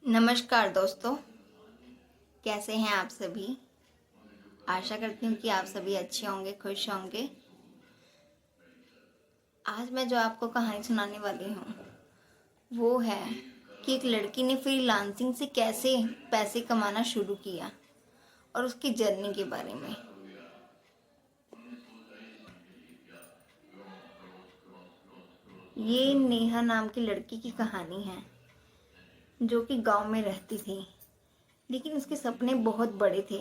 नमस्कार दोस्तों, कैसे हैं आप सभी। आशा करती हूँ कि आप सभी अच्छे होंगे, खुश होंगे। आज मैं जो आपको कहानी सुनाने वाली हूँ वो है कि एक लड़की ने फ्रीलांसिंग से कैसे पैसे कमाना शुरू किया और उसकी जर्नी के बारे में। ये नेहा नाम की लड़की की कहानी है जो कि गांव में रहती थी, लेकिन उसके सपने बहुत बड़े थे।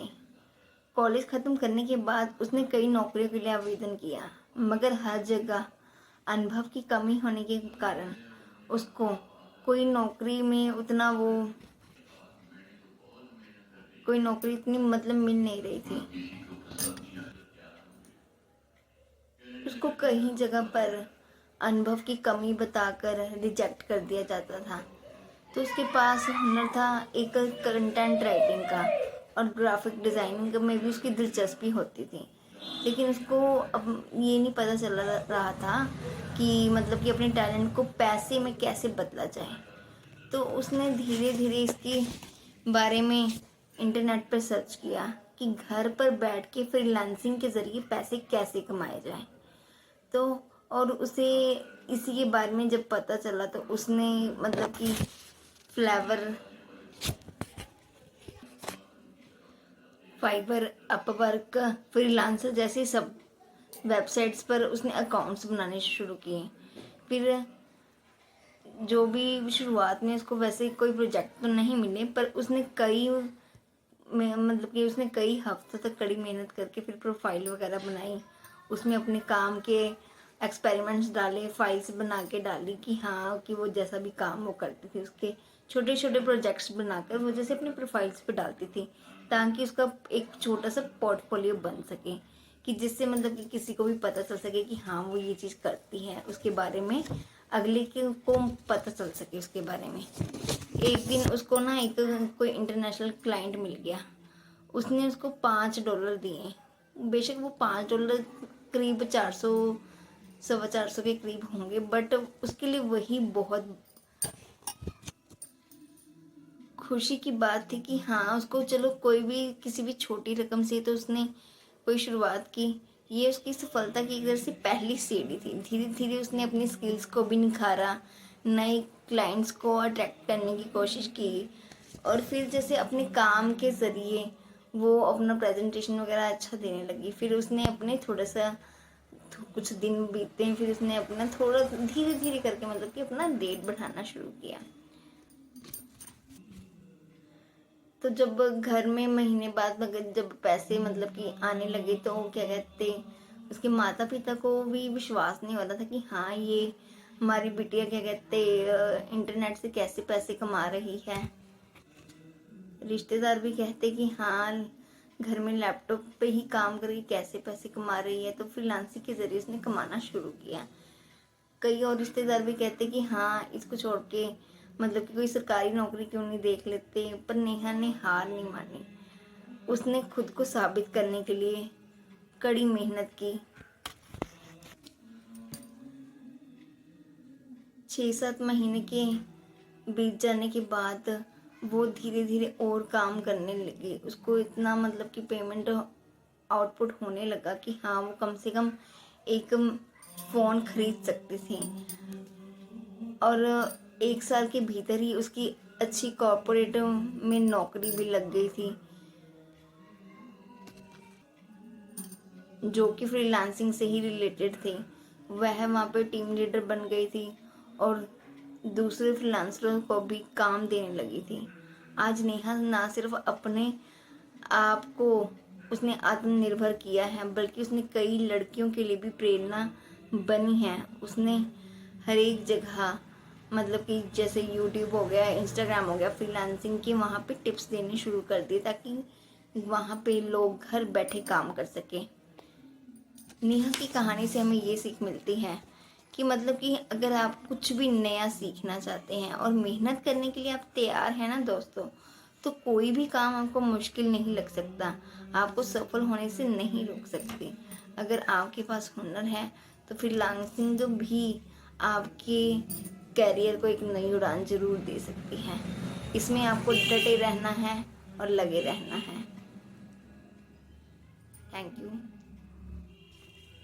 कॉलेज ख़त्म करने के बाद उसने कई नौकरियों के लिए आवेदन किया, मगर हर जगह अनुभव की कमी होने के कारण उसको कोई नौकरी इतनी मिल नहीं रही थी। उसको कई जगह पर अनुभव की कमी बताकर रिजेक्ट कर दिया जाता था। तो उसके पास हुनर था एक कंटेंट राइटिंग का, और ग्राफिक डिज़ाइनिंग में भी उसकी दिलचस्पी होती थी। लेकिन उसको अब ये नहीं पता चल रहा था कि कि अपने टैलेंट को पैसे में कैसे बदला जाए। तो उसने धीरे धीरे इसके बारे में इंटरनेट पर सर्च किया कि घर पर बैठ के फ्रीलांसिंग के ज़रिए पैसे कैसे कमाए जाएं। तो और उसे इसी के बारे में जब पता चला तो उसने कि फ्लेवर, फाइवर, अपवर्क, फ्रीलांसर जैसे सब वेबसाइट्स पर उसने अकाउंट्स बनाने शुरू किए। फिर जो भी शुरुआत में उसको वैसे कोई प्रोजेक्ट तो नहीं मिले, पर उसने उसने कई हफ्तों तक कड़ी मेहनत करके फिर प्रोफाइल वगैरह बनाई। उसमें अपने काम के एक्सपेरिमेंट्स डाले, फाइल्स बना के डाली कि हाँ कि वो जैसा भी काम वो करती थी उसके छोटे छोटे प्रोजेक्ट्स बनाकर वो जैसे अपने प्रोफाइल्स पे डालती थी, ताकि उसका एक छोटा सा पोर्टफोलियो बन सके, कि जिससे कि किसी को भी पता चल सके कि हाँ वो ये चीज़ करती है, उसके बारे में अगले को पता चल सके उसके बारे में। एक दिन उसको ना एक कोई इंटरनेशनल क्लाइंट मिल गया। उसने उसको $5 दिए। बेशक वो $5 करीब 400 450 के करीब होंगे, बट उसके लिए वही बहुत खुशी की बात थी कि हाँ उसको चलो कोई भी किसी भी छोटी रकम से तो उसने कोई शुरुआत की। ये उसकी सफलता की एक तरह से पहली सीढ़ी थी। धीरे धीरे उसने अपनी स्किल्स को भी निखारा, नए क्लाइंट्स को अट्रैक्ट करने की कोशिश की, और फिर जैसे अपने काम के ज़रिए वो अपना प्रेजेंटेशन वगैरह अच्छा देने लगी। फिर उसने अपने थोड़ा सा कुछ दिन बीते, फिर उसने अपना थोड़ा धीरे धीरे करके कि अपना रेट बढ़ाना शुरू किया। तो जब घर में महीने बाद जब पैसे कि आने लगे, तो क्या कहते, उसके माता पिता को भी विश्वास नहीं होता था कि हाँ ये हमारी बिटिया क्या कहते इंटरनेट से कैसे पैसे कमा रही है। रिश्तेदार भी कहते कि हाँ घर में लैपटॉप पे ही काम करके कैसे पैसे कमा रही है। तो फ्रीलांसिंग के जरिए उसने कमाना शुरू किया। कई और रिश्तेदार भी कहते कि हाँ इसको छोड़ के कि कोई सरकारी नौकरी क्यों नहीं देख लेते। पर नेहा ने हार नहीं मानी। उसने खुद को साबित करने के लिए कड़ी मेहनत की। 6-7 महीने के बीत जाने के बाद वो धीरे धीरे और काम करने लगी। उसको इतना कि पेमेंट आउटपुट होने लगा कि हाँ वो कम से कम एक फ़ोन खरीद सकती थी। और 1 साल के भीतर ही उसकी अच्छी कॉर्पोरेट में नौकरी भी लग गई थी, जो कि फ्रीलांसिंग से ही रिलेटेड थी। वह वहाँ पे टीम लीडर बन गई थी और दूसरे फ्रीलांसरों को भी काम देने लगी थी। आज नेहा ना सिर्फ अपने आप को उसने आत्मनिर्भर किया है, बल्कि उसने कई लड़कियों के लिए भी प्रेरणा बनी है। उसने हर एक जगह कि जैसे यूट्यूब हो गया, इंस्टाग्राम हो गया, फ्रीलांसिंग की वहाँ पे टिप्स देने शुरू कर दिए, ताकि वहाँ पे लोग घर बैठे काम कर सकें। नेहा की कहानी से हमें ये सीख मिलती है कि कि अगर आप कुछ भी नया सीखना चाहते हैं और मेहनत करने के लिए आप तैयार हैं ना दोस्तों, तो कोई भी काम आपको मुश्किल नहीं लग सकता, आपको सफल होने से नहीं रोक सकती। अगर आपके पास हुनर है तो फ्रीलांसिंग भी आपके कैरियर को एक नई उड़ान जरूर दे सकती है। इसमें आपको डटे रहना है और लगे रहना है। Thank you.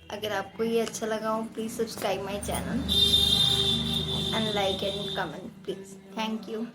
अगर आपको ये अच्छा लगा हो please subscribe my channel and like and comment please. Thank you.